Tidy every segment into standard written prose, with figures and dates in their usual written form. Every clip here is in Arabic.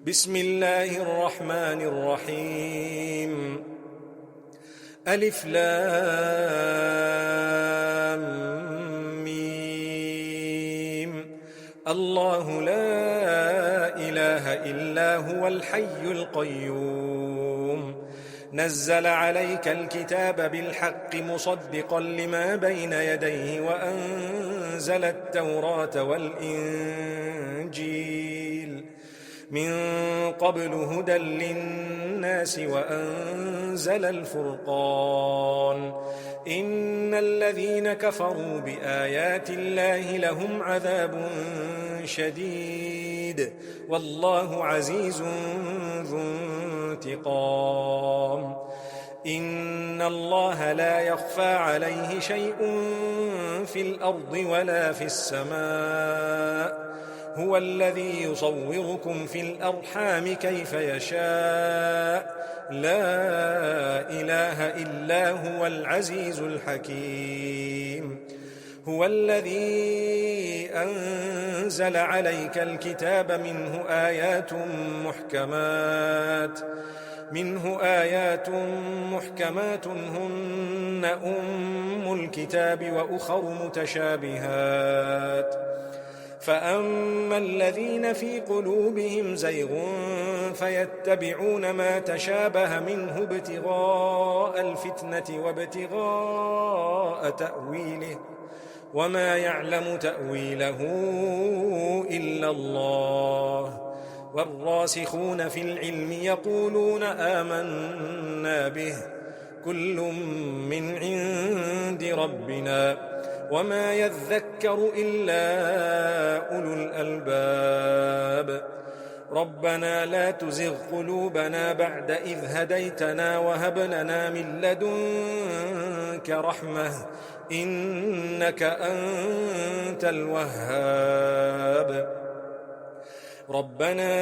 بسم الله الرحمن الرحيم ألف لام ميم الله لا إله إلا هو الحي القيوم نزل عليك الكتاب بالحق مصدقا لما بين يديه وأنزل التوراة والإنجيل من قبل هدى للناس وأنزل الفرقان إن الذين كفروا بآيات الله لهم عذاب شديد والله عزيز ذو انتقام إن الله لا يخفى عليه شيء في الأرض ولا في السماء هو الذي يصوركم في الأرحام كيف يشاء لا إله إلا هو العزيز الحكيم هو الذي أنزل عليك الكتاب منه آيات محكمات هن أم الكتاب وأخر متشابهات فأما الذين في قلوبهم زيغ فيتبعون ما تشابه منه ابتغاء الفتنة وابتغاء تأويله وما يعلم تأويله إلا الله والراسخون في العلم يقولون آمنا به كل من عند ربنا وما يذكر إلا أولو الألباب ربنا لا تزغ قلوبنا بعد إذ هديتنا وهب لنا من لدنك رحمة إنك أنت الوهاب ربنا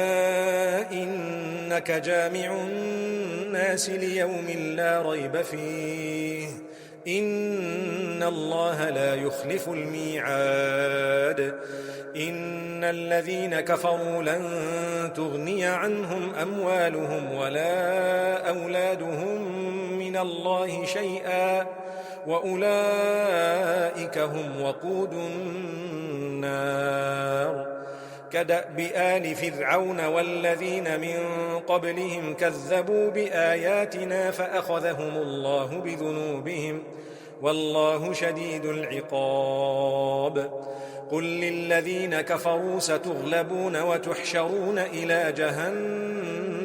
إنك جامع الناس ليوم لا ريب فيه إن الله لا يخلف الميعاد إن الذين كفروا لن تغني عنهم أموالهم ولا أولادهم من الله شيئا وأولئك هم وقود النار كدأب آل فرعون والذين من قبلهم كذبوا بآياتنا فأخذهم الله بذنوبهم والله شديد العقاب قل للذين كفروا ستغلبون وتحشرون إلى جهنم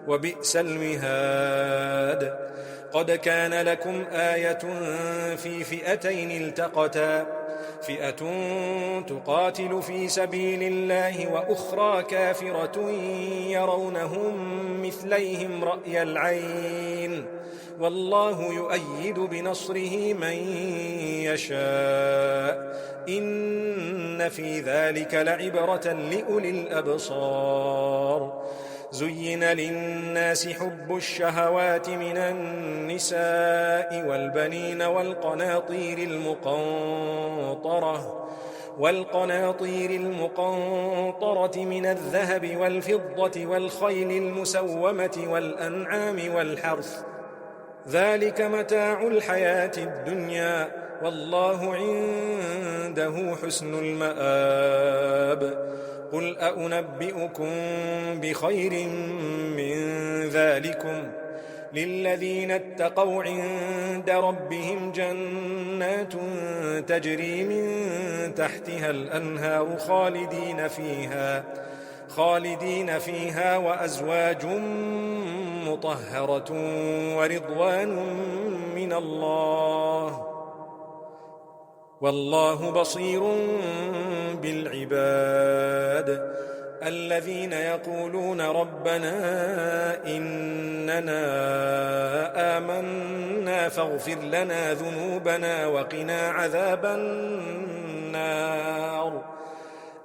وبئس المهاد قد كان لكم آية في فئتين التقتا فئة تقاتل في سبيل الله وأخرى كافرة يرونهم مثليهم رأي العين والله يؤيد بنصره من يشاء إن في ذلك لعبرة لأولي الأبصار زين للناس حب الشهوات من النساء والبنين والقناطير المقنطرة من الذهب والفضة والخيل المسومة والأنعام والحرث ذلك متاع الحياة الدنيا والله عنده حسن المآب قل أنبئكم بخير من ذلكم للذين اتقوا عند ربهم جنات تجري من تحتها الأنهار خالدين فيها وأزواج مطهرة ورضوان من الله والله بصير بالعباد الذين يقولون ربنا إننا آمنا فاغفر لنا ذنوبنا وقنا عذاب النار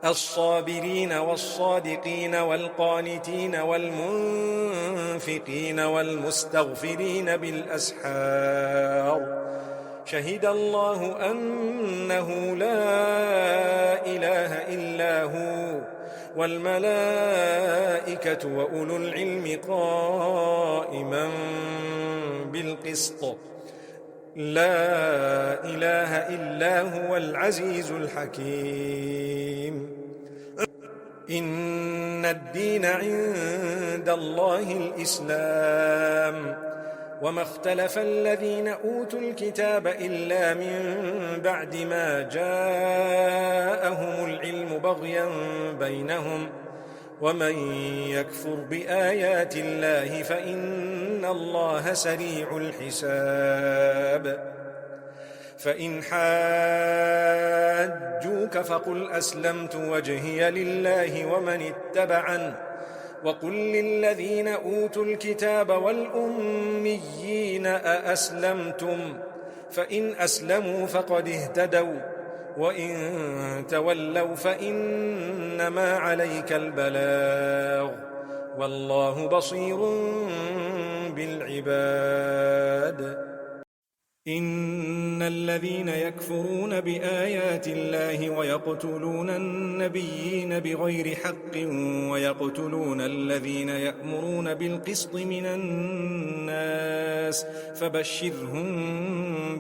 الصابرين والصادقين والقانتين والمنفقين والمستغفرين بالأسحار شهد الله أنه لا إله إلا هو والملائكة وأولو العلم قائما بالقسط لا إله إلا هو العزيز الحكيم إن الدين عند الله الإسلام وما اختلف الذين أوتوا الكتاب إلا من بعد ما جاءهم العلم بغيا بينهم ومن يكفر بآيات الله فإن الله سريع الحساب فإن حاجوك فقل أسلمت وجهي لله ومن اتبعن وقل للذين أوتوا الكتاب والأميين أأسلمتم فإن أسلموا فقد اهتدوا وإن تولوا فإنما عليك البلاغ والله بصير بالعباد إن الذين يكفرون بآيات الله ويقتلون النبيين بغير حق ويقتلون الذين يأمرون بالقسط من الناس فبشرهم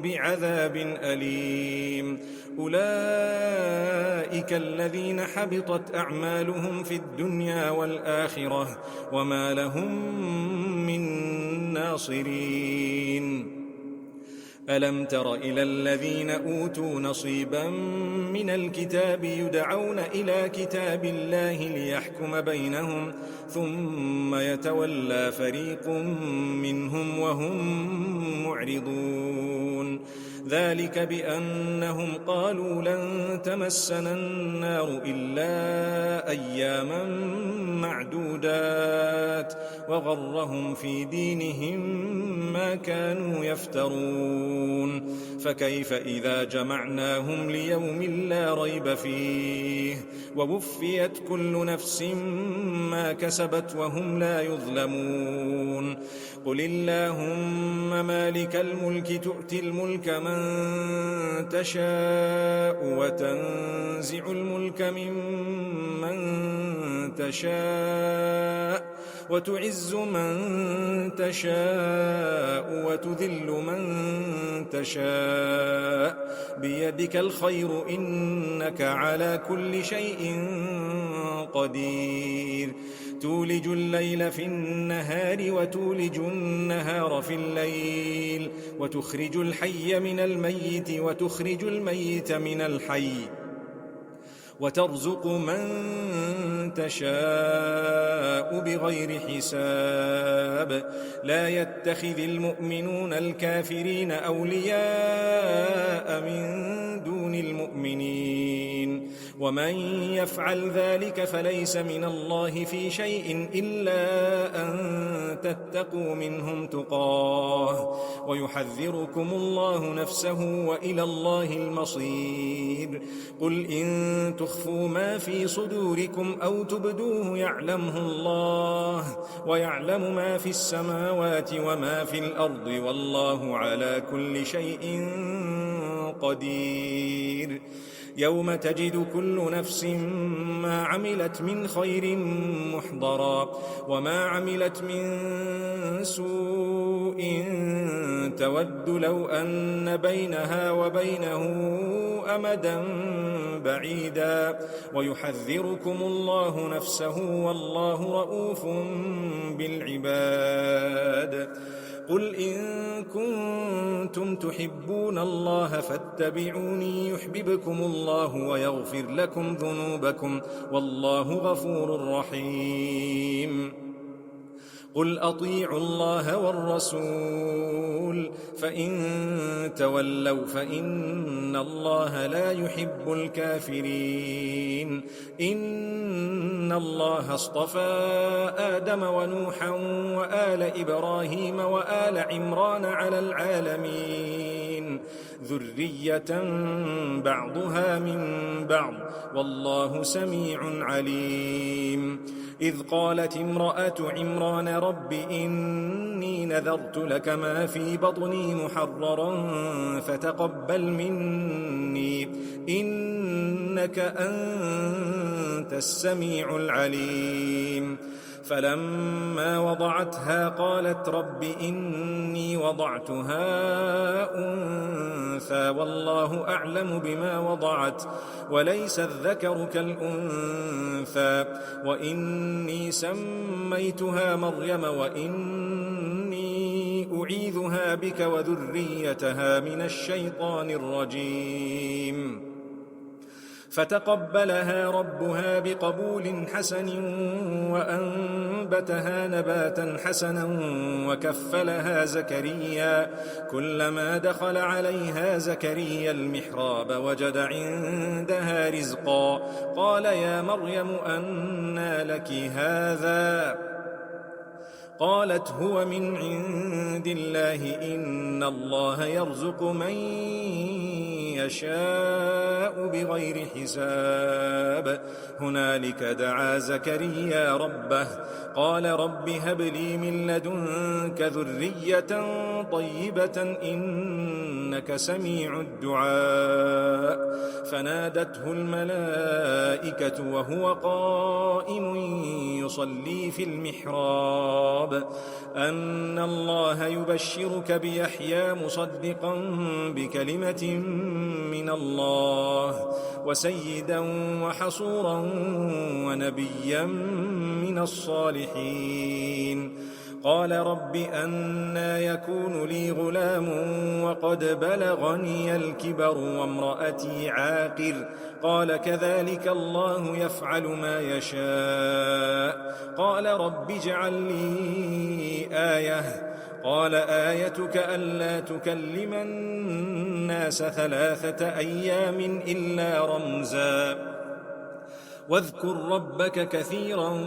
بعذاب أليم أولئك الذين حبطت أعمالهم في الدنيا والآخرة وما لهم من ناصرين ألم تر إلى الذين أوتوا نصيبا من الكتاب يدعون إلى كتاب الله ليحكم بينهم ثم يتولى فريق منهم وهم معرضون ذلك بأنهم قالوا لن تمسنا النار إلا أياما معدودات وغرهم في دينهم ما كانوا يفترون فكيف إذا جمعناهم ليوم لا ريب فيه ووفيت كل نفس ما كسبت وهم لا يظلمون قل اللهم مالك الملك تؤتي الملك من تشاء وتنزع الملك ممن تشاء وتعز من تشاء وتذل من تشاء بيدك الخير إنك على كل شيء قدير تولج الليل في النهار وتولج النهار في الليل وتخرج الحي من الميت وتخرج الميت من الحي وترزق من تشاء بغير حساب لا يتخذ المؤمنون الكافرين أولياء من دون المؤمنين ومن يفعل ذلك فليس من الله في شيء إلا أن تتقوا منهم تقاه ويحذركم الله نفسه وإلى الله المصير قل إن تخفوا ما في صدوركم أو تبدوه يعلمه الله ويعلم ما في السماوات وما في الأرض والله على كل شيء قدير يوم تجد كل نفس ما عملت من خير محضرا وما عملت من سوء تود لو أن بينها وبينه أمدا بعيدا ويحذركم الله نفسه والله رؤوف بالعباد قل إن كنتم تحبون الله فاتبعوني يحببكم الله ويغفر لكم ذنوبكم والله غفور رحيم قل أطيعوا الله والرسول فإن تولوا فإن الله لا يحب الكافرين إن الله اصطفى آدم ونوحا وآل إبراهيم وآل عمران على العالمين ذرية بعضها من بعض والله سميع عليم إذ قالت امرأة عمران رب إني نذرت لك ما في بطني محررا فتقبل مني إنك إنك أنت السميع العليم. فلما وضعتها قالت رب إني وضعتها أنثى والله أعلم بما وضعت وليس الذكر كالأنثى وإني سميتها مريم وإني أعيذها بك وذريتها من الشيطان الرجيم. فتقبلها ربها بقبول حسن وأنبتها نباتا حسنا وكفلها زكريا. كلما دخل عليها زكريا المحراب وجد عندها رزقا قال يا مريم أنى لك هذا؟ قالت هو من عند الله إن الله يرزق من يشاء بغير حساب. هنالك دعا زكريا ربه قال رب هب لي من لدنك ذرية طيبة إنك سميع الدعاء. فنادته الملائكة وهو قائم يصلي في المحراب أن الله يبشرك بيحيى مصدقا بكلمة من الله وسيدا وحصورا ونبيا من الصالحين. قال رب أنى يكون لي غلام وقد بلغني الكبر وامرأتي عاقر؟ قال كذلك الله يفعل ما يشاء. قال رب اجعل لي آية. قال آيتك ألا تكلم الناس 3 أيام إلا رمزا واذكر ربك كثيرا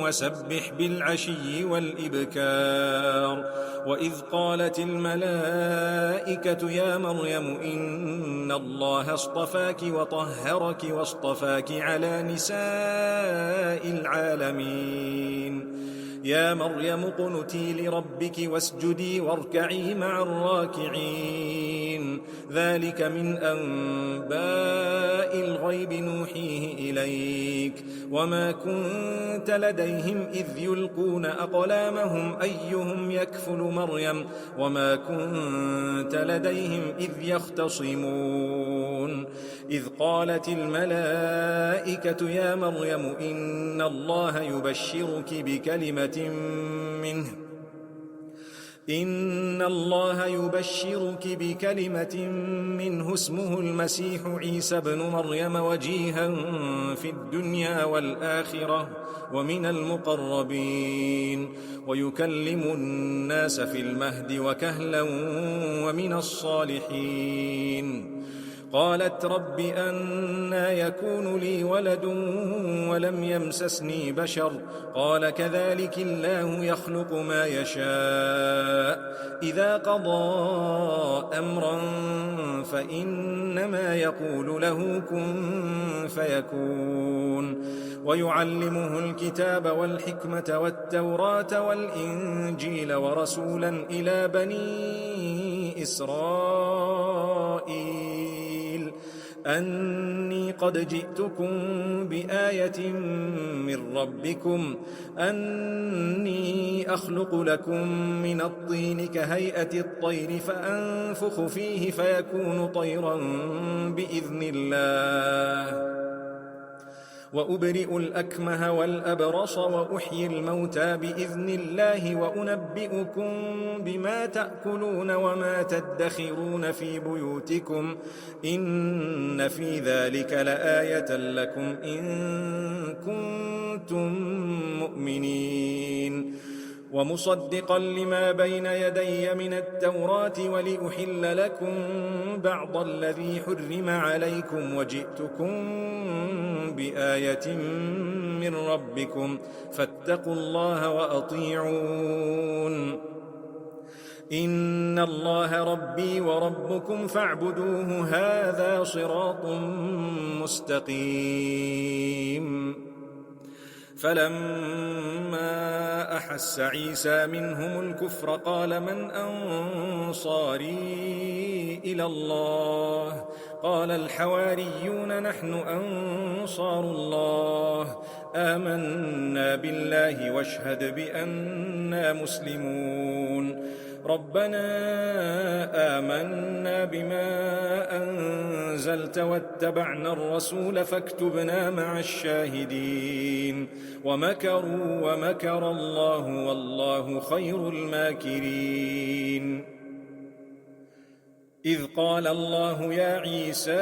وسبح بالعشي والإبكار. وإذ قالت الملائكة يا مريم إن الله اصطفاك وطهرك واصطفاك على نساء العالمين. يا مريم اقنتي لربك واسجدي واركعي مع الراكعين. ذلك من أنباء الغيب نوحيه إليك وما كنت لديهم إذ يلقون أقلامهم أيهم يكفل مريم وما كنت لديهم إذ يختصمون. إذ قالت الملائكة يا مريم إن الله يبشرك بكلمة منه اسمه المسيح عيسى بن مريم وجيها في الدنيا والآخرة ومن المقربين ويكلم الناس في المهد وكهلا ومن الصالحين. قالت رب أنى يكون لي ولد ولم يمسسني بشر؟ قال كذلك الله يخلق ما يشاء إذا قضى أمرا فإنما يقول له كن فيكون. ويعلمه الكتاب والحكمة والتوراة والإنجيل ورسولا إلى بني إسرائيل أني قد جئتكم بآية من ربكم أني أخلق لكم من الطين كهيئة الطير فأنفخ فيه فيكون طيرا بإذن الله وأبرئ الأكمه والأبرص وأحيي الموتى بإذن الله وأنبئكم بما تأكلون وما تدخرون في بيوتكم إن في ذلك لآية لكم إن كنتم مؤمنين. ومصدقا لما بين يدي من التوراة ولأحل لكم بعض الذي حرم عليكم وجئتكم بآية من ربكم فاتقوا الله وأطيعون. إن الله ربي وربكم فاعبدوه هذا صراط مستقيم. فلما أحس عيسى منهم الكفر قال من أنصاري إلى الله قال الحواريون نحن أنصار الله آمنا بالله واشهد بأننا مسلمون ربنا آمنا بما أنزلت واتبعنا الرسول فاكتبنا مع الشاهدين ومكروا ومكر الله والله خير الماكرين إذ قال الله يا عيسى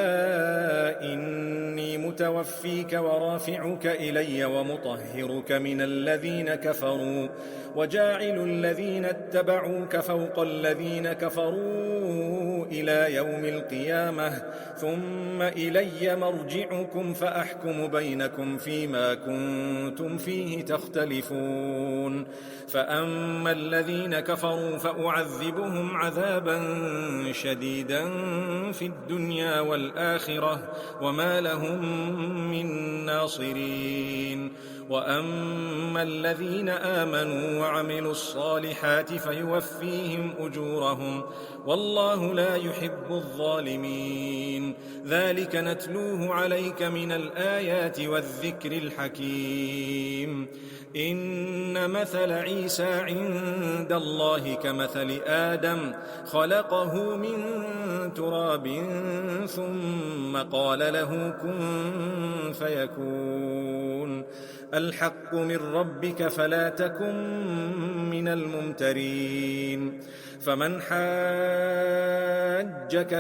إني متوفيك ورافعك إلي ومطهرك من الذين كفروا وجاعل الذين اتبعوك فوق الذين كفروا إلى يوم القيامة ثم إلي مرجعكم فأحكم بينكم فيما كنتم فيه تختلفون فأما الذين كفروا فأعذبهم عذابا شديدا في الدنيا والآخرة وما لهم من ناصرين وأما الذين آمنوا وعملوا الصالحات فيوفيهم أجورهم والله لا يحب الظالمين ذلك نتلوه عليك من الآيات والذكر الحكيم إن مثل عيسى عند الله كمثل آدم خلقه من تراب ثم قال له كن فيكون الحق من ربك فلا تكن من الممترين فمن حاجك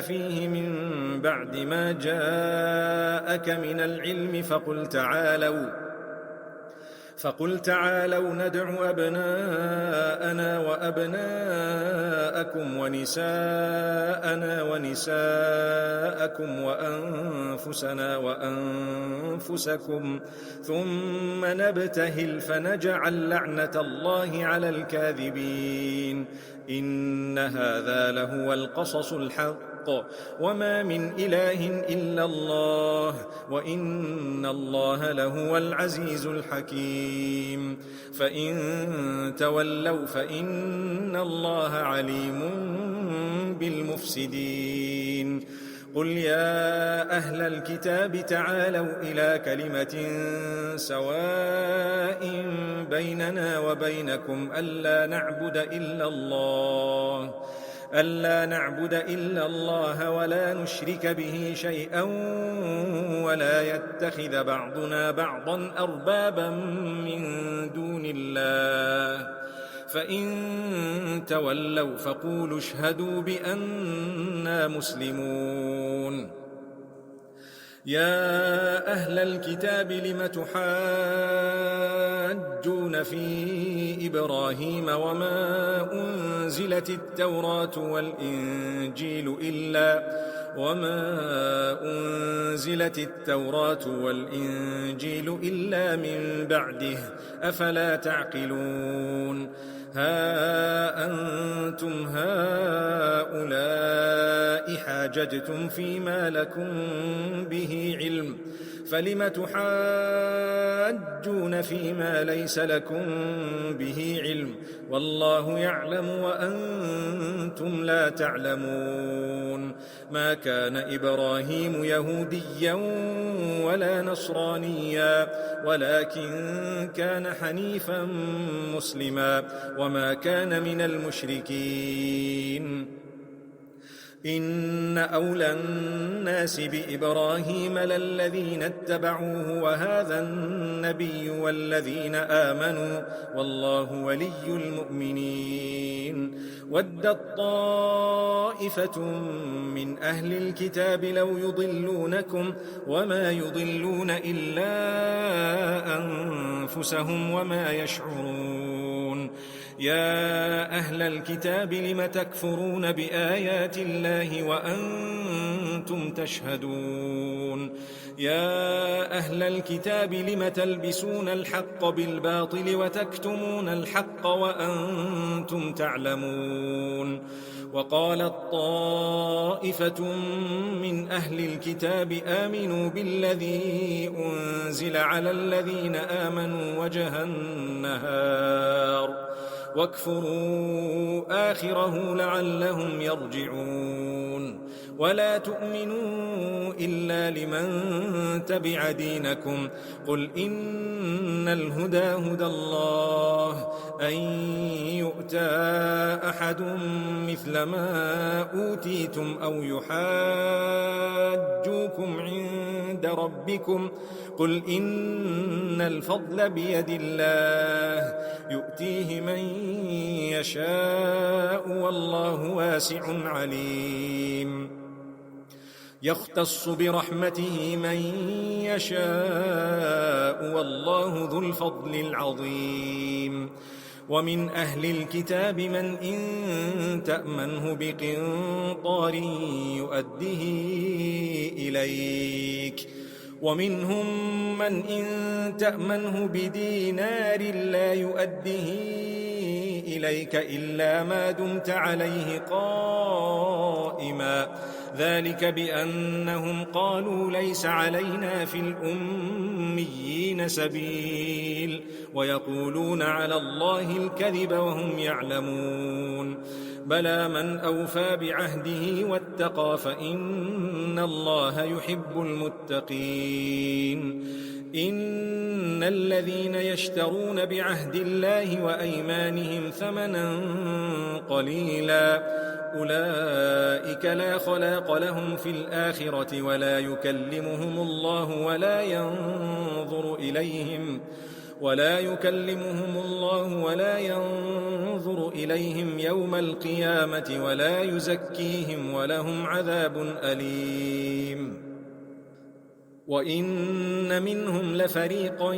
فيه من بعد ما جاءك من العلم فقل تعالوا ندع أبناءنا وأبناءكم ونساءنا ونساءكم وأنفسنا وأنفسكم ثم نبتهل فنجعل لعنة الله على الكاذبين إن هذا لهو القصص الحق وما من إله إلا الله وإن الله لهو العزيز الحكيم فإن تولوا فإن الله عليم بالمفسدين قل يا أهل الكتاب تعالوا إلى كلمة سواء بيننا وبينكم ألا نعبد إلا الله ولا نشرك به شيئا ولا يتخذ بعضنا بعضا أربابا من دون الله فإن تولوا فقولوا اشهدوا بأننا مسلمون يا أهل الكتاب لم تحاجون في إبراهيم وما أنزلت التوراة والإنجيل إلا من بعده أفلا تعقلون ها أنتم هؤلاء حاججتم فيما لكم به علم فلم تحاجون فيما ليس لكم به علم والله يعلم وأنتم لا تعلمون ما كان إبراهيم يهوديا ولا نصرانيا ولكن كان حنيفا مسلما وما كان من المشركين إن أولى الناس بإبراهيم للذين اتبعوه وهذا النبي والذين آمنوا والله ولي المؤمنين ودت طائفة من أهل الكتاب لو يضلونكم وما يضلون إلا أنفسهم وما يشعرون يا أهل الكتاب لم تكفرون بآيات الله وأنتم تشهدون يا أهل الكتاب لم تلبسون الحق بالباطل وتكتمون الحق وأنتم تعلمون وقالت طائفة من أهل الكتاب آمنوا بالذي أنزل على الذين آمنوا وجه النهار واكفروا آخره لعلهم يرجعون ولا تؤمنوا إلا لمن تبع دينكم قل إن الهدى هدى الله أن يؤتى أحد مثل ما أوتيتم أو يحاجوكم عند ربكم قل إن الفضل بيد الله يؤتيه من يشاء والله واسع عليم يختص برحمته من يشاء والله ذو الفضل العظيم ومن أهل الكتاب من إن تأمنه بقنطار يؤده إليك ومنهم من إن تأمنه بدينار لا يؤده إليك إلا ما دمت عليه قائما ذلك بأنهم قالوا ليس علينا في الأميين سبيل ويقولون على الله الكذب وهم يعلمون بلى من أوفى بعهده واتقى فإن الله يحب المتقين إن الذين يشترون بعهد الله وأيمانهم ثمنا قليلا أولئك لا خلاق لهم في الآخرة ولا يكلمهم الله ولا ينظر إليهم يوم القيامة ولا يزكيهم ولهم عذاب أليم وإن منهم لفريقا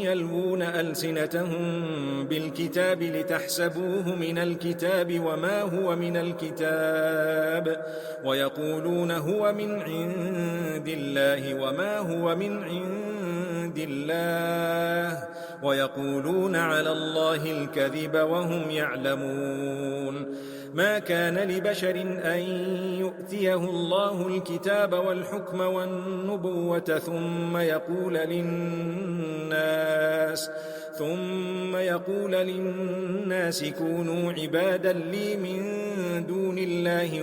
يلوون ألسنتهم بالكتاب لتحسبوه من الكتاب وما هو من الكتاب ويقولون هو من عند الله وما هو من عند الله ويقولون على الله الكذب وهم يعلمون ما كان لبشر أن يؤتيه الله الكتاب والحكم والنبوة ثم يقول للناس كونوا عبادا لي من دون الله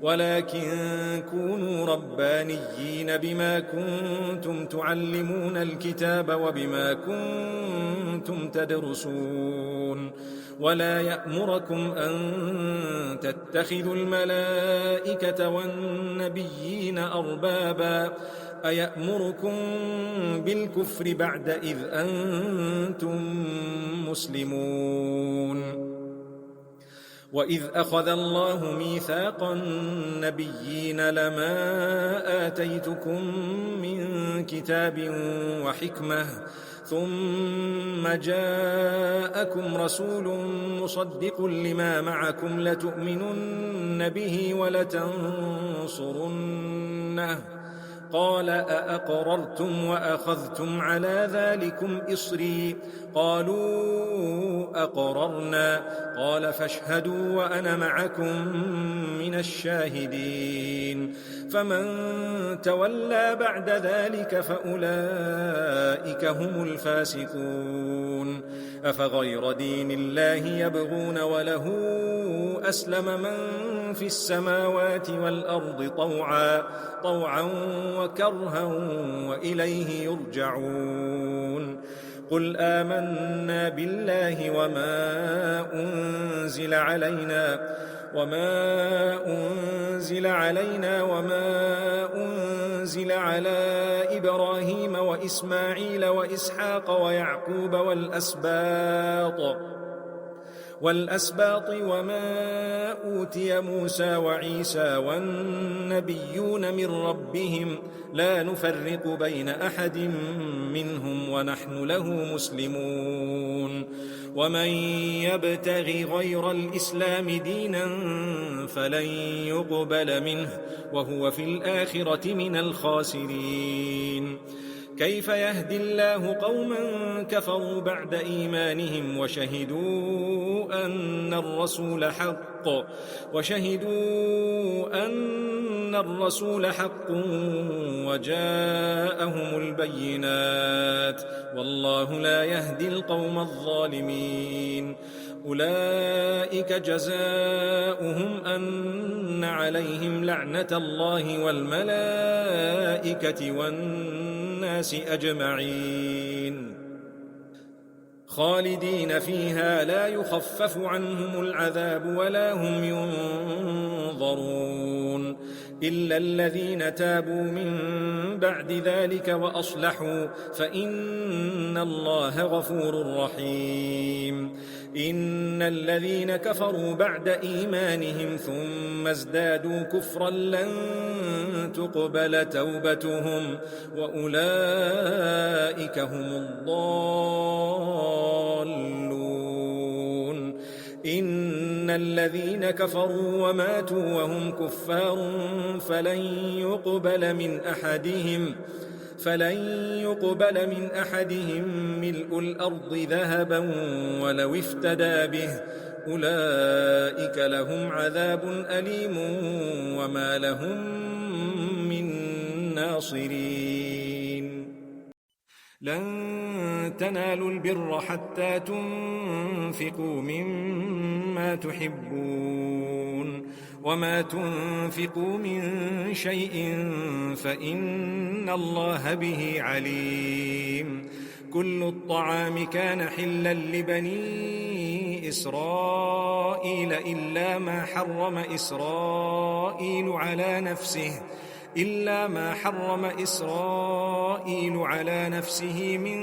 ولكن كونوا ربانيين بما كنتم تعلمون الكتاب وبما كنتم تدرسون ولا يأمركم أن تتخذوا الملائكة والنبيين أربابا أيأمركم بالكفر بعد إذ أنتم مسلمون وإذ أخذ الله ميثاق النبيين لما آتيتكم من كتاب وحكمة ثم جاءكم رسول مصدق لما معكم لتؤمنن به ولتنصرنه قال أأقررتم وأخذتم على ذلكم إصري قالوا أقررنا قال فاشهدوا وأنا معكم من الشاهدين فمن تولى بعد ذلك فأولئك هم الفاسقون أفغير دين الله يبغون وله أسلم من في السماوات والأرض طوعا وكرها وإليه يرجعون قل آمنا بالله وما أنزل علينا وما أنزل على إبراهيم وإسماعيل وإسحاق ويعقوب والأسباط وما أوتي موسى وعيسى والنبيون من ربهم لا نفرق بين أحد منهم ونحن له مسلمون ومن يبتغ غير الإسلام دينا فلن يقبل منه وهو في الآخرة من الخاسرين كيف يهدي الله قوما كفروا بعد إيمانهم وشهدوا أن الرسول حق وجاءهم البينات والله لا يهدي القوم الظالمين أولئك جزاؤهم أن عليهم لعنة الله والملائكة والناس أجمعين خالدين فيها لا يخفف عنهم العذاب ولا هم ينظرون إلا الذين تابوا من بعد ذلك وأصلحوا فإن الله غفور رحيم إن الذين كفروا بعد إيمانهم ثم ازدادوا كفرا لن تقبل توبتهم وأولئك هم الضالون إن الذين كفروا وماتوا وهم كفار فلن يقبل من أحدهم ملء الأرض ذهبا ولو افتدى به أولئك لهم عذاب أليم وما لهم من ناصرين لن تنالوا البر حتى تنفقوا مما تحبون وما تنفقوا من شيء فإن الله به عليم كل الطعام كان حلا لبني إسرائيل إلا ما حرم إسرائيل على نفسه من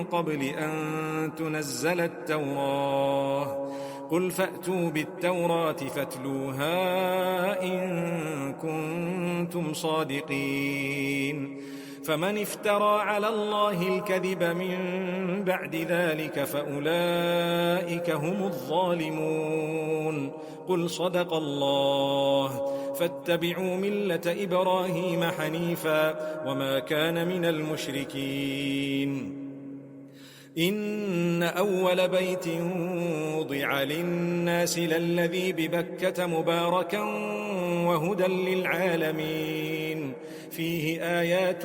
قبل أن تنزل التوراة قل فأتوا بالتوراة فاتلوها إن كنتم صادقين فمن افترى على الله الكذب من بعد ذلك فأولئك هم الظالمون قل صدق الله فاتبعوا ملة إبراهيم حنيفا وما كان من المشركين إن أول بيت وضع للناس للذي ببكة مباركا وهدى للعالمين فيه آيات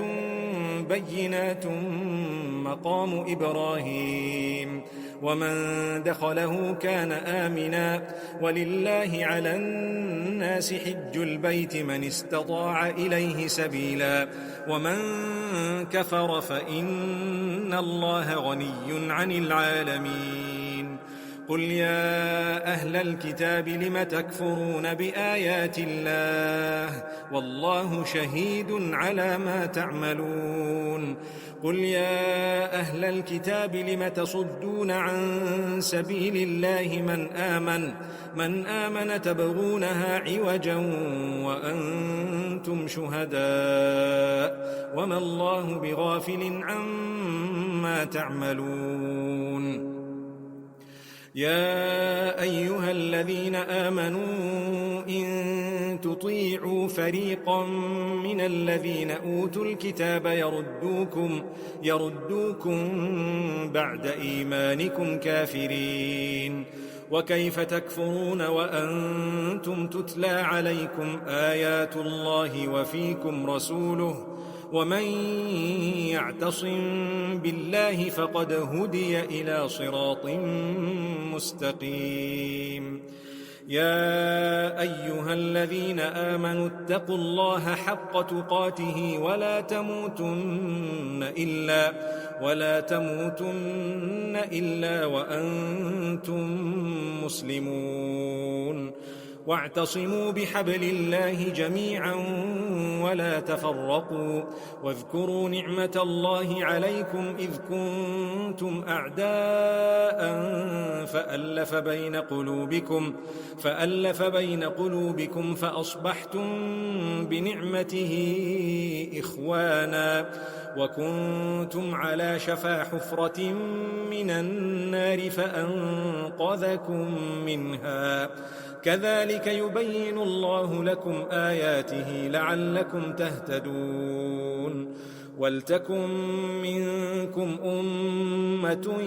بينات مقام إبراهيم ومن دخله كان آمنا ولله على الناس حج البيت من استطاع إليه سبيلا ومن كفر فإن الله غني عن العالمين قل يا أهل الكتاب لم تكفرون بآيات الله والله شهيد على ما تعملون قل يا أهل الكتاب لم تصدون عن سبيل الله من آمن تبغونها عوجا وأنتم شهداء وما الله بغافل عما تعملون يا أيها الذين آمنوا إن تطيعوا فريقا من الذين أوتوا الكتاب يردوكم بعد إيمانكم كافرين وكيف تكفرون وأنتم تتلى عليكم آيات الله وفيكم رسوله ومن يعتصم بالله فقد هدي إلى صراط مستقيم يا أيها الذين آمنوا اتقوا الله حق تقاته ولا تموتن إلا وأنتم مسلمون واعتصموا بحبل الله جميعا ولا تفرقوا واذكروا نعمة الله عليكم إذ كنتم أعداء فألف بين قلوبكم فأصبحتم بنعمته إخوانا وكنتم على شفا حفرة من النار فأنقذكم منها كذلك يبين الله لكم آياته لعلكم تهتدون ولتكن منكم أمة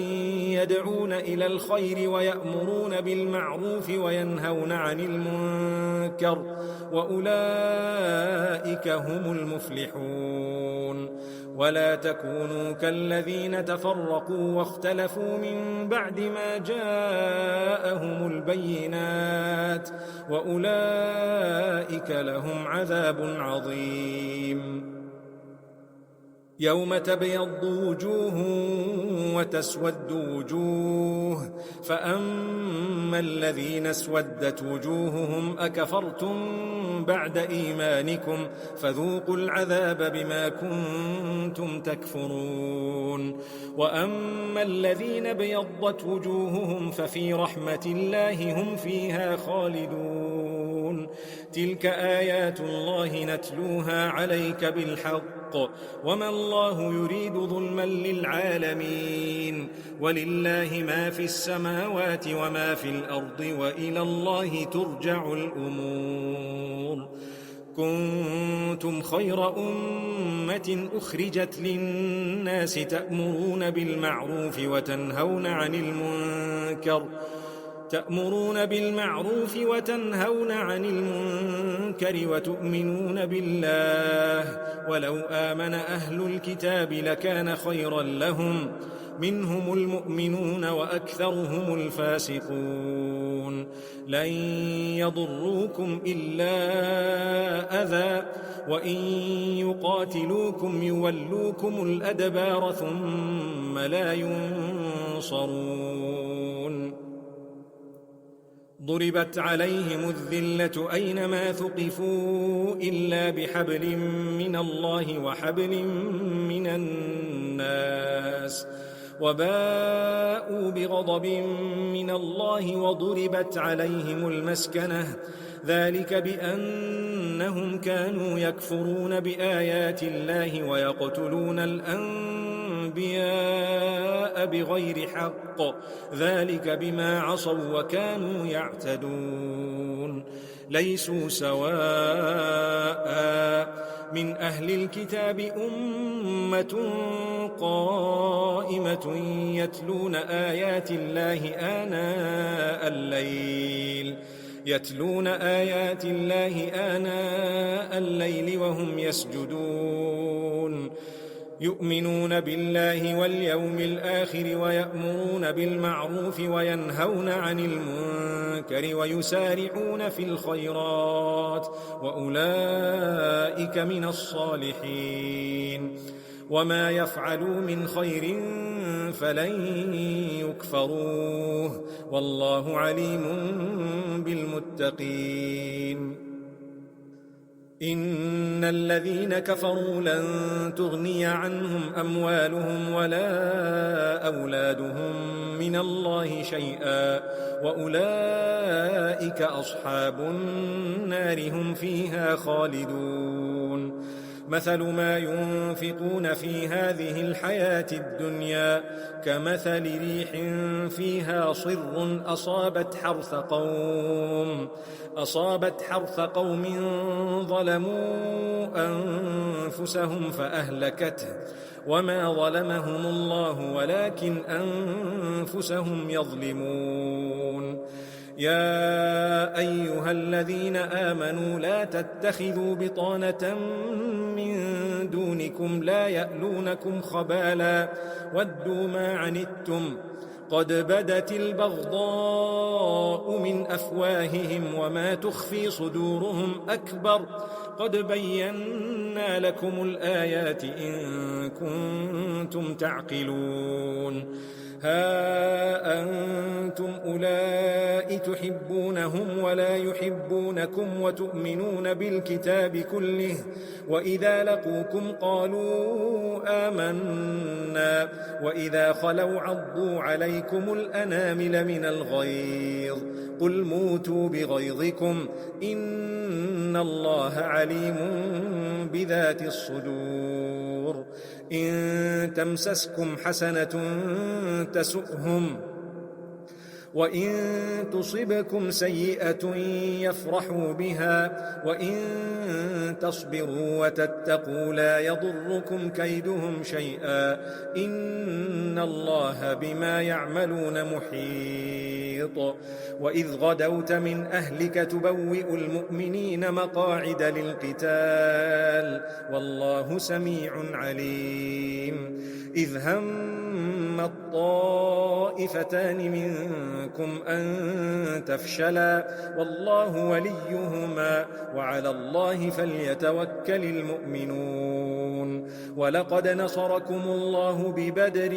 يدعون إلى الخير ويأمرون بالمعروف وينهون عن المنكر وأولئك هم المفلحون. ولا تكونوا كالذين تفرقوا واختلفوا من بعد ما جاءهم البينات وأولئك لهم عذاب عظيم. يوم تبيض وجوه وتسود وجوه، فأما الذين اسودت وجوههم أكفرتم بعد إيمانكم فذوقوا العذاب بما كنتم تكفرون. وأما الذين ابيضت وجوههم ففي رحمة الله هم فيها خالدون. تلك آيات الله نتلوها عليك بالحق وما الله يريد ظلما للعالمين. ولله ما في السماوات وما في الأرض وإلى الله ترجع الأمور. كنتم خير أمة أخرجت للناس تأمرون بالمعروف وتنهون عن المنكر وتؤمنون بالله. ولو آمن أهل الكتاب لكان خيرا لهم، منهم المؤمنون وأكثرهم الفاسقون. لن يضروكم إلا أذى، وإن يقاتلوكم يولوكم الأدبار ثم لا ينصرون. ضربت عليهم الذلة أينما ثقفوا إلا بحبل من الله وحبل من الناس، وباءوا بغضب من الله وضربت عليهم المسكنة، ذلك بأنهم كانوا يكفرون بآيات الله ويقتلون الأنبياء بغير حق، ذلك بما عصوا وكانوا يعتدون. ليسوا سواء، من أهل الكتاب أمة قائمة يتلون آيات الله آناء الليل وهم يسجدون، يؤمنون بالله واليوم الآخر ويأمرون بالمعروف وينهون عن المنكر ويسارعون في الخيرات وأولئك من الصالحين. وما يفعلوا من خير فلن يكفروه، والله عليم بالمتقين. إن الذين كفروا لن تغني عنهم أموالهم ولا أولادهم من الله شيئا، وأولئك أصحاب النار هم فيها خالدون. مثل ما ينفقون في هذه الحياة الدنيا كمثل ريح فيها صر أصابت حرث قوم ظلموا أنفسهم فأهلكته، وما ظلمهم الله ولكن أنفسهم يظلمون. يا أيها الذين آمنوا لا تتخذوا بطانة من دونكم لا يألونكم خبالا ودوا ما عنتم قد بدت البغضاء من أفواههم وما تخفي صدورهم أكبر قد بينا لكم الآيات إن كنتم تعقلون. ها أنتم أولئك تحبونهم ولا يحبونكم وتؤمنون بالكتاب كله، وإذا لقوكم قالوا آمنا، وإذا خلوا عضوا عليكم الأنامل من الغيظ، قل موتوا بغيظكم إن الله عليم بذات الصدور. إن تمسسكم حسنة تسؤهم وإن تصبكم سيئة يفرحوا بها وإن تصبروا وتتقوا لا يضركم كيدهم شيئا إن الله بما يعملون محيط وإذ غدوت من أهلك تبوئ المؤمنين مقاعد للقتال والله سميع عليم إذ هم الطائفتان منكم أن تفشلا والله وليهما وعلى الله فليتوكل المؤمنون ولقد نصركم الله ببدر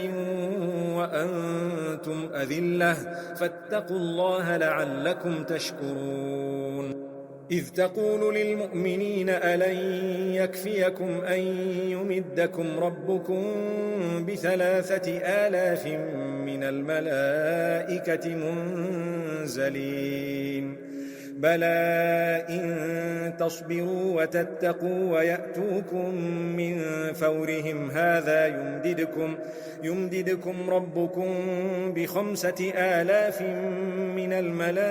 وأنتم أذلة فاتقوا الله لعلكم تشكرون إذ تقول للمؤمنين ألن يكفيكم أن يمدكم ربكم ب3,000 من الملائكة منزلين بلى إن تصبروا وتتقوا ويأتوكم من فورهم هذا يمددكم ربكم ب5,000 من الملائكة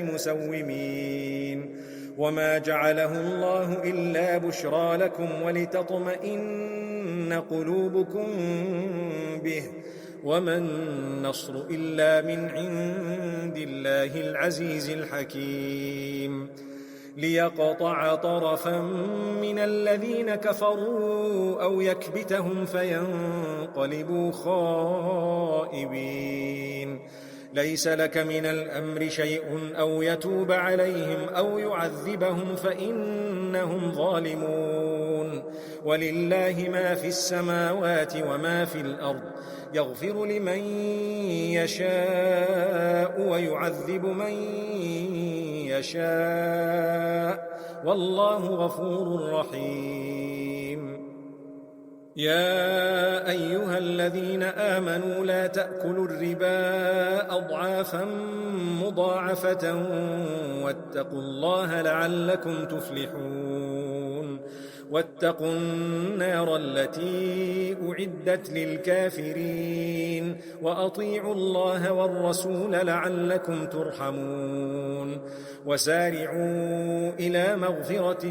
مسومين وما جعله الله إلا بشرى لكم ولتطمئن قلوبكم به وما النصر إلا من عند الله العزيز الحكيم ليقطع طرفا من الذين كفروا أو يكبتهم فينقلبوا خائبين ليس لك من الأمر شيء أو يتوب عليهم أو يعذبهم فإنهم ظالمون ولله ما في السماوات وما في الأرض يغفر لمن يشاء ويعذب من يشاء والله غفور رحيم يا أيها الذين آمنوا لا تأكلوا الربا أضعافا مضاعفة واتقوا الله لعلكم تفلحون واتقوا النار التي أعدت للكافرين وأطيعوا الله والرسول لعلكم ترحمون وسارعوا إلى مغفرة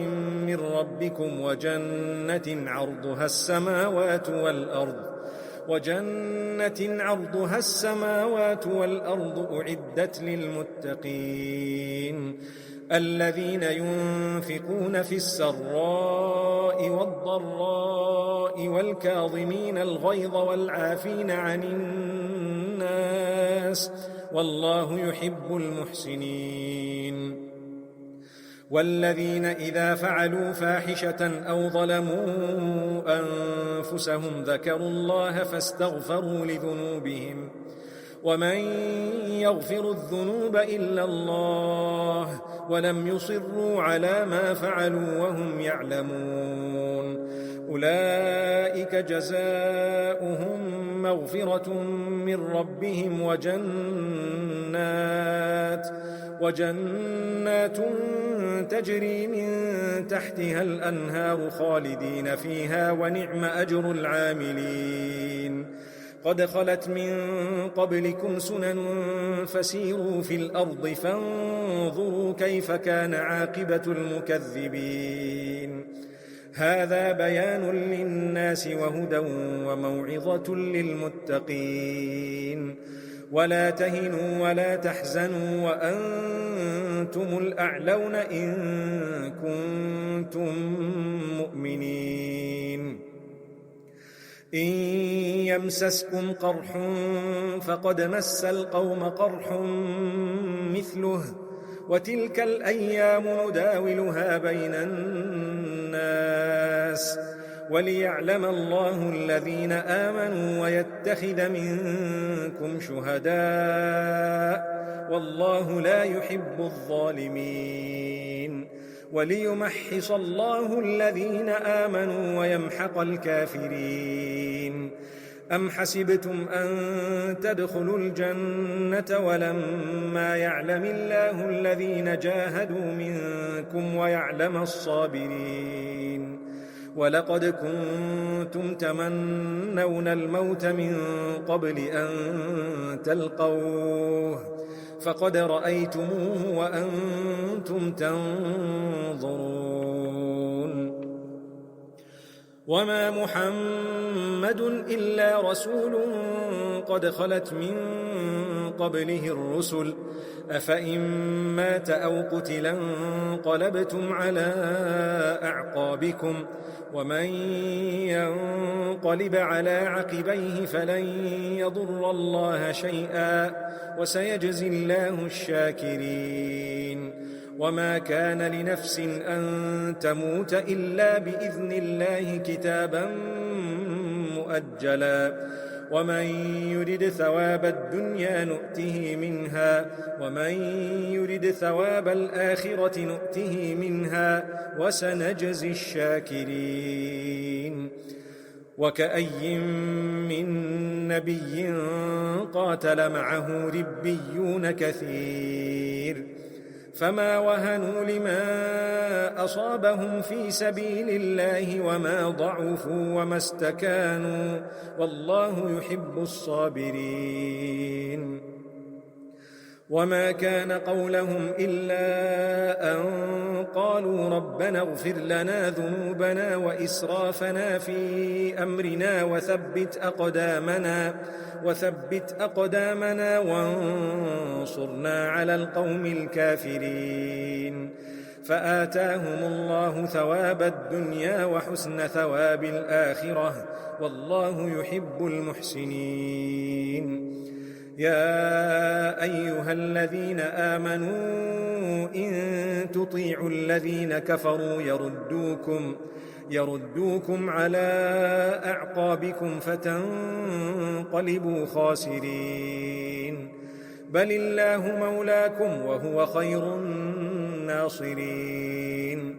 من ربكم وجنة عرضها السماوات والأرض أعدت للمتقين الذين ينفقون في السراء والضراء والكاظمين الغيظ والعافين عن الناس والله يحب المحسنين والذين إذا فعلوا فاحشة أو ظلموا أنفسهم ذكروا الله فاستغفروا لذنوبهم ومن يغفر الذنوب إلا الله ولم يصروا على ما فعلوا وهم يعلمون أولئك جزاؤهم مغفرة من ربهم وجنات تجري من تحتها الأنهار خالدين فيها ونعم أجر العاملين قد خلت من قبلكم سنن فسيروا في الأرض فانظروا كيف كان عاقبة المكذبين هذا بيان للناس وهدى وموعظة للمتقين ولا تهنوا ولا تحزنوا وأنتم الأعلون إن كنتم مؤمنين إن يمسسكم قرح فقد مس القوم قرح مثله وتلك الأيام نداولها بين الناس وليعلم الله الذين آمنوا ويتخذ منكم شهداء والله لا يحب الظالمين وليمحص الله الذين آمنوا ويمحق الكافرين أم حسبتم أن تدخلوا الجنة ولما يعلم الله الذين جاهدوا منكم ويعلم الصابرين ولقد كنتم تمنون الموت من قبل أن تلقوه فقد رأيتموه وأنتم تنظرون وما محمد إلا رسول قد خلت من قبله الرسل أفإن مات أو قتلا انقلبتم على أعقابكم ومن ينقلب على عقبيه فلن يضر الله شيئا وسيجزي الله الشاكرين وما كان لنفس أن تموت إلا بإذن الله كتابا مؤجلا ومن يرد ثواب الدنيا نؤته منها ومن يرد ثواب الآخرة نؤته منها وسنجزي الشاكرين وكأي من نبي قاتل معه ربيون كثير فما وهنوا لما أصابهم في سبيل الله وما ضعفوا وما استكانوا والله يحب الصابرين وما كان قولهم إلا أن قالوا ربنا اغفر لنا ذنوبنا وإسرافنا في أمرنا وثبت أقدامنا وانصرنا على القوم الكافرين فآتاهم الله ثواب الدنيا وحسن ثواب الآخرة والله يحب المحسنين يا أيها الذين آمنوا إن تطيعوا الذين كفروا يردوكم على أعقابكم فتنقلبوا خاسرين بل الله مولاكم وهو خير الناصرين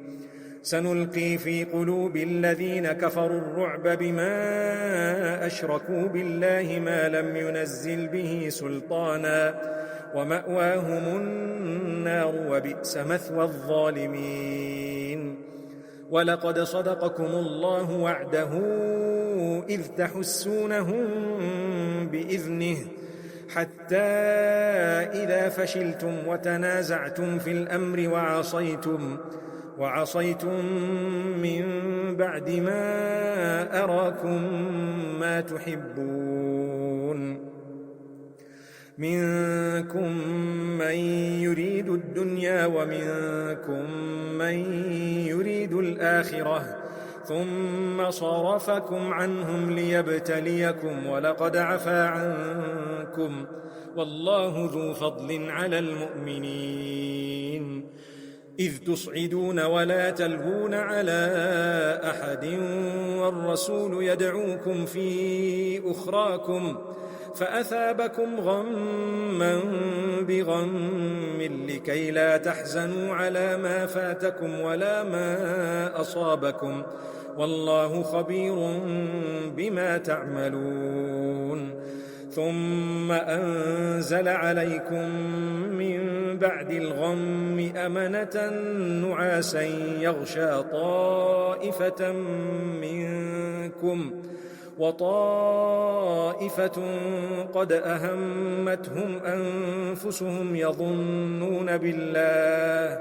سنلقي في قلوب الذين كفروا الرعب بما أشركوا بالله ما لم ينزل به سلطانا ومأواهم النار وبئس مثوى الظالمين ولقد صدقكم الله وعده إذ تحسونهم بإذنه حتى إذا فشلتم وتنازعتم في الأمر وعصيتم من بعد ما أراكم ما تحبون منكم من يريد الدنيا ومنكم من يريد الآخرة ثم صرفكم عنهم ليبتليكم ولقد عفا عنكم والله ذو فضل على المؤمنين إذ تصعدون ولا تلوون على أحد والرسول يدعوكم في أخراكم فأثابكم غما بغم لكي لا تحزنوا على ما فاتكم ولا ما أصابكم والله خبير بما تعملون ثم أنزل عليكم من بعد الغم أمنة نعاسا يغشى طائفة منكم وطائفة قد أهمتهم أنفسهم يظنون بالله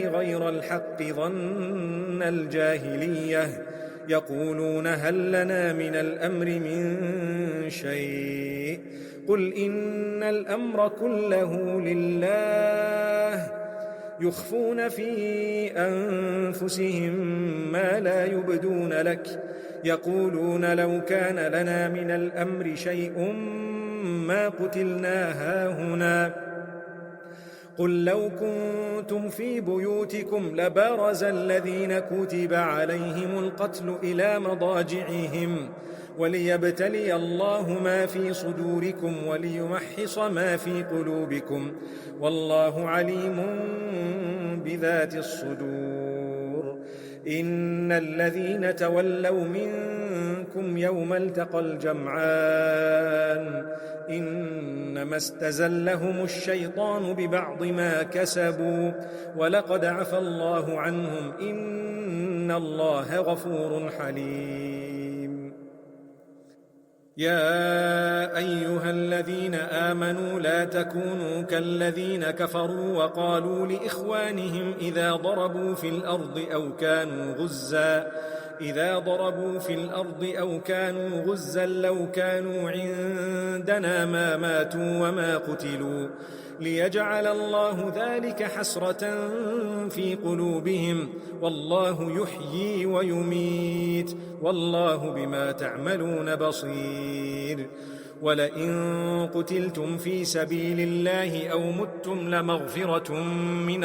غير الحق ظن الجاهلية يقولون هل لنا من الأمر من شيء قل إن الأمر كله لله يخفون في أنفسهم ما لا يبدون لك يقولون لو كان لنا من الأمر شيء ما قتلنا هاهنا قل لو كنتم في بيوتكم لبرز الذين كتب عليهم القتل إلى مضاجعهم وليبتلي الله ما في صدوركم وليمحص ما في قلوبكم والله عليم بذات الصدور إن الذين تولوا منكم يوم التقى الجمعان إنما استزلهم الشيطان ببعض ما كسبوا ولقد عفى الله عنهم إن الله غفور حليم. يا أيها الذين آمنوا لا تكونوا كالذين كفروا وقالوا لإخوانهم إذا ضربوا في الأرض أو كانوا غزا لو كانوا عندنا ما ماتوا وما قتلوا ليجعل الله ذلك حسرة في قلوبهم والله يحيي ويميت والله بما تعملون بصير. ولئن قتلتم في سبيل الله أو متم لمغفرة من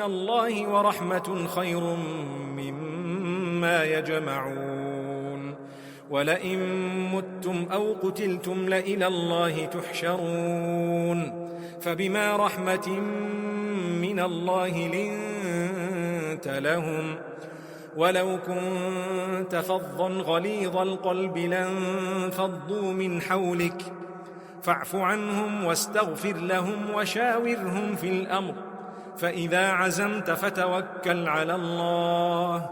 الله ورحمة خير مما يجمعون. ولئن متم أو قتلتم لإلى الله تحشرون. فبما رحمة من الله لنت لهم ولو كنت فظا غليظ القلب لانفضوا من حولك فاعف عنهم واستغفر لهم وشاورهم في الأمر فإذا عزمت فتوكل على الله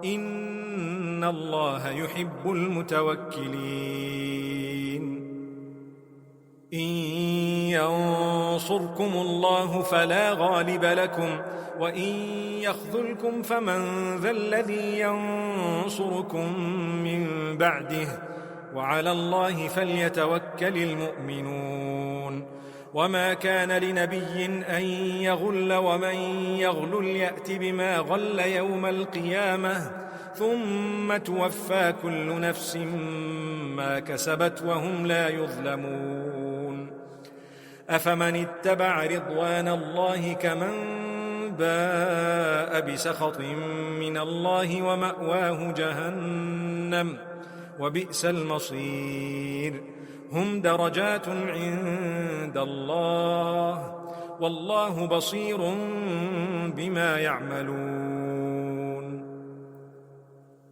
إن الله يحب المتوكلين. إن ينصركم الله فلا غالب لكم وإن يخذلكم فمن ذا الذي ينصركم من بعده وعلى الله فليتوكل المؤمنون. وما كان لنبي أن يغل ومن يغل يأت بما غل يوم القيامة ثم توفى كل نفس ما كسبت وهم لا يظلمون. أفمن اتبع رضوان الله كمن باء بسخط من الله ومأواه جهنم وبئس المصير. هم درجات عند الله والله بصير بما يعملون.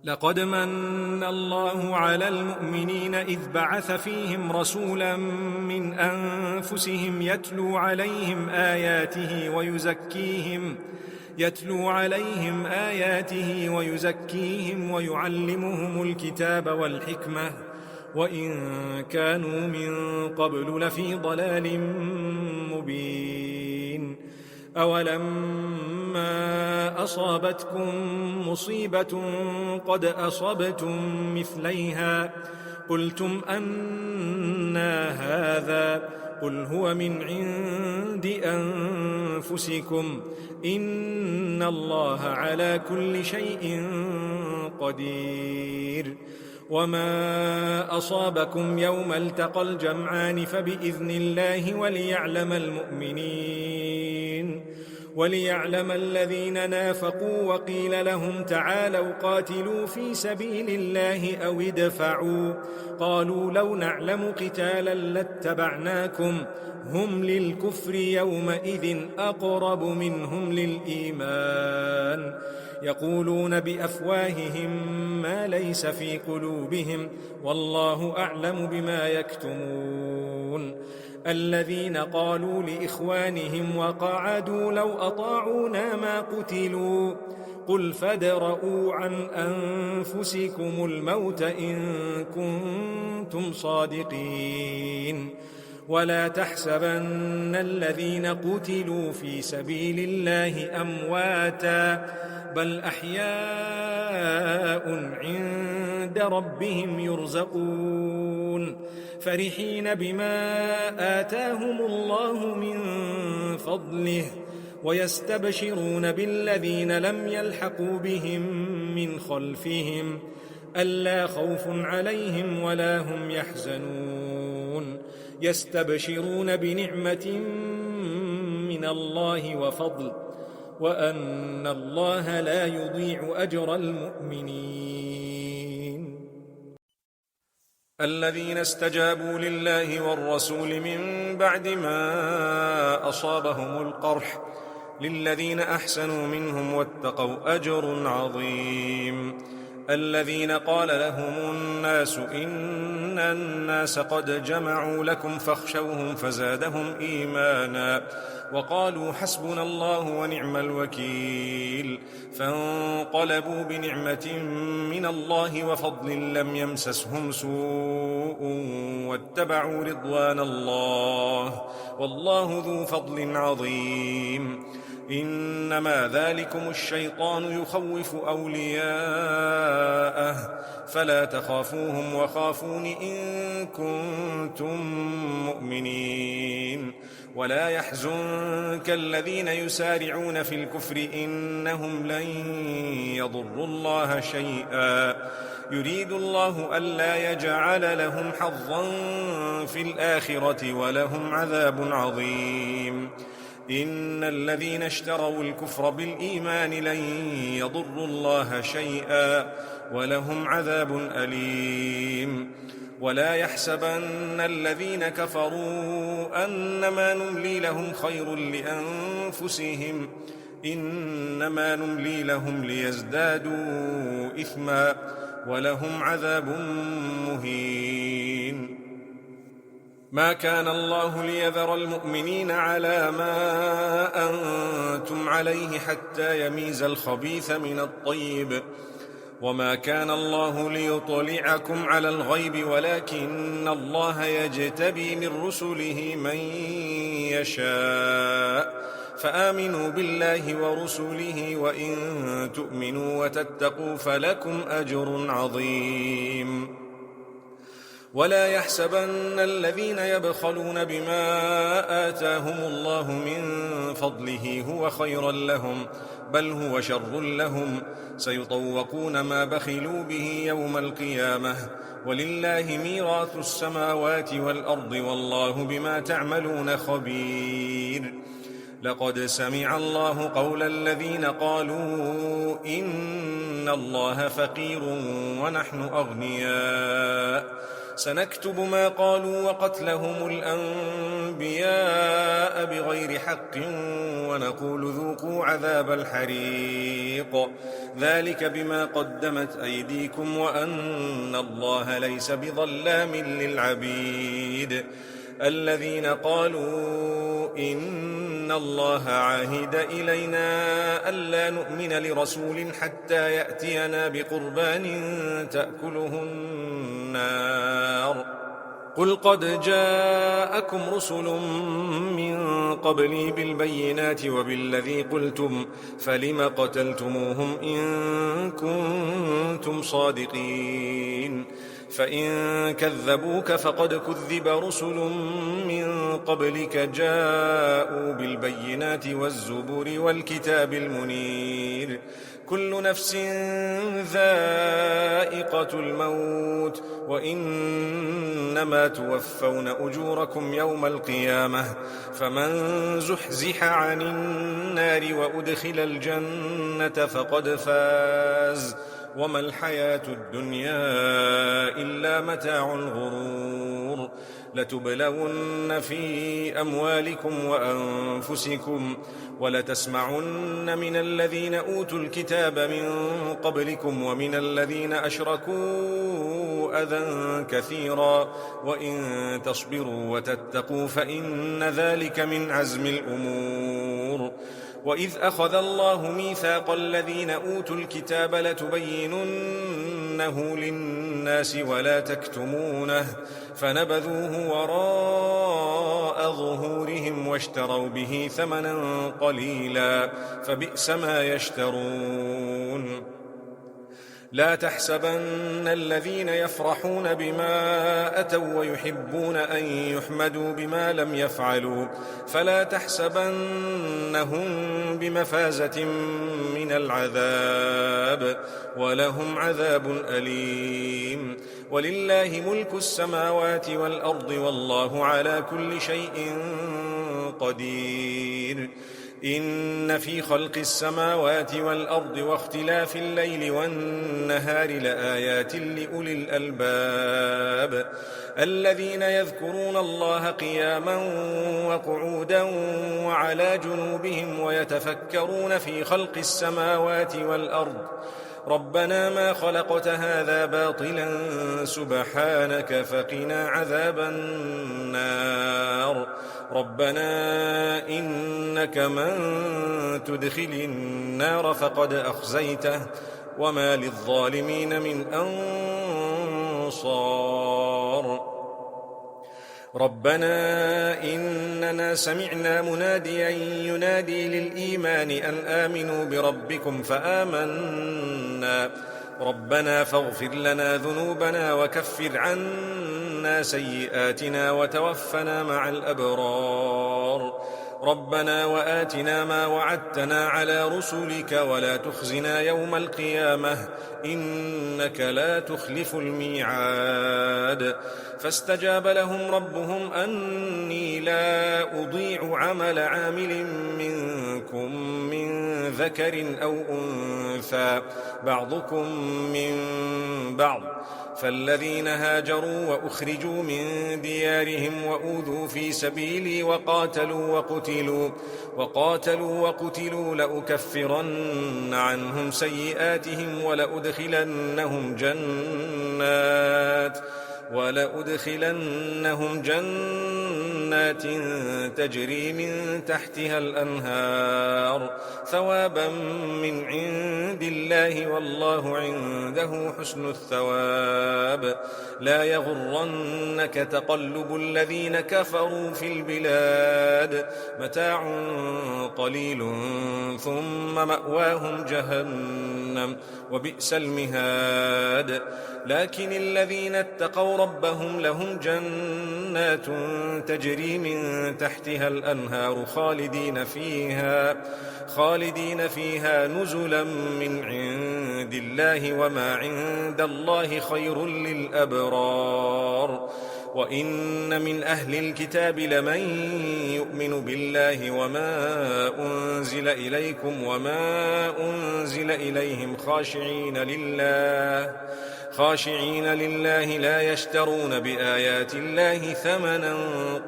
لقد من الله على المؤمنين إذ بعث فيهم رسولا من أنفسهم يتلو عليهم آياته ويزكيهم ويعلمهم الكتاب والحكمة وإن كانوا من قبل لفي ضلال مبين. أولما أصابتكم مصيبة قد أصبتم مثليها قلتم أنى هذا قل هو من عند أنفسكم إن الله على كل شيء قدير. وما أصابكم يوم التقى الجمعان فبإذن الله وليعلم الذين نافقوا وقيل لهم تعالوا قاتلوا في سبيل الله أو ادفعوا قالوا لو نعلم قتالا لاتبعناكم هم للكفر يومئذ أقرب منهم للإيمان يقولون بأفواههم ما ليس في قلوبهم والله أعلم بما يكتمون. الذين قالوا لإخوانهم وقعدوا لو أطاعونا ما قتلوا قل فادرءوا عن أنفسكم الموت إن كنتم صادقين. ولا تحسبن الذين قتلوا في سبيل الله أمواتا بل أحياء عند ربهم يرزقون فرحين بما آتاهم الله من فضله ويستبشرون بالذين لم يلحقوا بهم من خلفهم ألا خوف عليهم ولا هم يحزنون يستبشرون بنعمة من الله وفضل وأن الله لا يضيع أجر المؤمنين. الذين استجابوا لله والرسول من بعد ما أصابهم القرح للذين أحسنوا منهم واتقوا أجر عظيم. الذين قال لهم الناس إن الناس قد جمعوا لكم فاخشوهم فزادهم إيمانا وقالوا حسبنا الله ونعم الوكيل، فانقلبوا بنعمة من الله وفضل لم يمسسهم سوء واتبعوا رضوان الله والله ذو فضل عظيم. إنما ذلكم الشيطان يخوف أولياءه فلا تخافوهم وخافون إن كنتم مؤمنين. ولا يحزنك الذين يسارعون في الكفر إنهم لن يضروا الله شيئا، يريد الله ألا يجعل لهم حظا في الآخرة ولهم عذاب عظيم. إن الذين اشتروا الكفر بالإيمان لن يضروا الله شيئا ولهم عذاب أليم. ولا يحسبن الذين كفروا أنما نملي لهم خير لأنفسهم، إنما نملي لهم ليزدادوا إثما ولهم عذاب مهين. ما كان الله ليذر المؤمنين على ما أنتم عليه حتى يميز الخبيث من الطيب، وما كان الله ليطلعكم على الغيب ولكن الله يجتبي من رسله من يشاء، فآمنوا بالله ورسله وإن تؤمنوا وتتقوا فلكم أجر عظيم. ولا يحسبن الذين يبخلون بما آتاهم الله من فضله هو خيرا لهم، بل هو شر لهم، سيطوقون ما بخلوا به يوم القيامة، ولله ميراث السماوات والأرض والله بما تعملون خبير. لقد سمع الله قول الذين قالوا إن الله فقير ونحن أغنياء، سنكتب ما قالوا وقتلهم الأنبياء بغير حق ونقول ذوقوا عذاب الحريق، ذلك بما قدمت أيديكم وأن الله ليس بظلام للعبيد. الذين قالوا إن الله عاهد إلينا ألا نؤمن لرسول حتى يأتينا بقربان تأكله النار، قل قد جاءكم رسل من قبلي بالبينات وبالذي قلتم فلم قتلتموهم إن كنتم صادقين. فإن كذبوك فقد كذب رسل من قبلك جاءوا بالبينات والزبر والكتاب المنير، كل نفس ذائقة الموت وإنما توفون أجوركم يوم القيامة، فمن زحزح عن النار وأدخل الجنة فقد فاز، وما الحياة الدنيا إلا متاع الغرور. لتبلون في أموالكم وأنفسكم ولتسمعن من الذين أوتوا الكتاب من قبلكم ومن الذين أشركوا أذى كثيرا، وإن تصبروا وتتقوا فإن ذلك من عزم الأمور. وإذ أخذ الله ميثاق الذين أوتوا الكتاب لتبيننه للناس ولا تكتمونه فنبذوه وراء ظهورهم واشتروا به ثمنا قليلا فبئس ما يشترون. لا تحسبن الذين يفرحون بما أتوا ويحبون أن يحمدوا بما لم يفعلوا فلا تحسبنهم بمفازة من العذاب ولهم عذاب أليم. ولله ملك السماوات والأرض والله على كل شيء قدير. إن في خلق السماوات والأرض واختلاف الليل والنهار لآيات لأولي الألباب الذين يذكرون الله قياما وقعودا وعلى جنوبهم ويتفكرون في خلق السماوات والأرض ربنا ما خلقت هذا باطلا سبحانك فقنا عذاب النار ربنا إنك من تدخل النار فقد أخزيته وما للظالمين من أنصار ربنا إننا سمعنا مناديا ينادي للإيمان أن آمنوا بربكم فآمنا ربنا فاغفر لنا ذنوبنا وكفر عنا سيئاتنا وتوفنا مع الأبرار ربنا وآتنا ما وعدتنا على رسلك ولا تخزنا يوم القيامة إنك لا تخلف الميعاد فاستجاب لهم ربهم أني لا أضيع عمل عامل منكم من ذكر أو أنثى بعضكم من بعض فالذين هاجروا وأخرجوا من ديارهم وأوذوا في سبيلي وقاتلوا وقتلوا لأكفرن عنهم سيئاتهم ولأدخلنهم جنات تجري من تحتها الأنهار ثوابا من عند الله والله عنده حسن الثواب لا يغرنك تقلب الذين كفروا في البلاد متاع قليل ثم مأواهم جهنم وبئس المهاد لكن الذين اتقوا ربهم لهم جنات تجري من تحتها الأنهار خالدين فيها نزلا من عند الله وما عند الله خير للأبرار وإن من أهل الكتاب لمن يؤمن بالله وما أنزل إليكم وما أنزل إليهم خاشعين لله لا يشترون بآيات الله ثمنا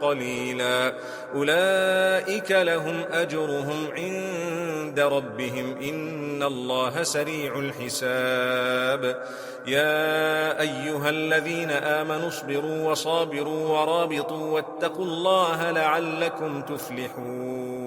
قليلا أولئك لهم أجرهم عند ربهم إن الله سريع الحساب يا أيها الذين آمنوا اصبروا وصابروا ورابطوا واتقوا الله لعلكم تفلحون